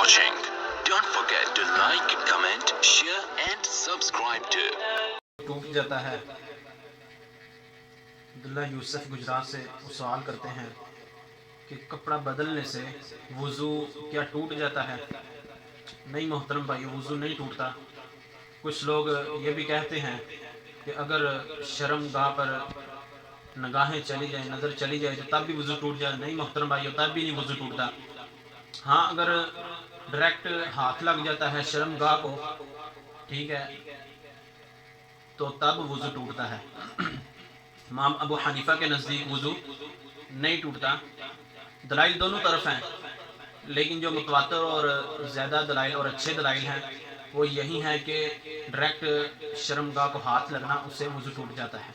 watching. Don't forget to like, comment, share and subscribe to. ٹوٹ جاتا ہے۔ عبداللہ یوسف گجرات سے سوال کرتے ہیں کہ کپڑا بدلنے سے وضو کیا ٹوٹ جاتا ہے؟ نہیں محترم بھائی، وضو نہیں ٹوٹتا۔ کچھ لوگ یہ بھی کہتے ہیں کہ اگر شرم گاہ پر نگاہیں چلی جائیں، نظر چلی جائے تو تب بھی وضو ٹوٹ جائے۔ نہیں محترم بھائی، تب بھی نہیں وضو ٹوٹتا۔ ہاں اگر ڈائریکٹ ہاتھ لگ جاتا ہے شرم گاہ کو، ٹھیک ہے، تو تب وضو ٹوٹتا ہے۔ امام ابو حنیفہ کے نزدیک وضو نہیں ٹوٹتا۔ دلائل دونوں طرف ہیں، لیکن جو متواتر اور زیادہ دلائل اور اچھے دلائل ہیں وہ یہی ہیں کہ ڈائریکٹ شرم گاہ کو ہاتھ لگنا، اس سے وضو ٹوٹ جاتا ہے۔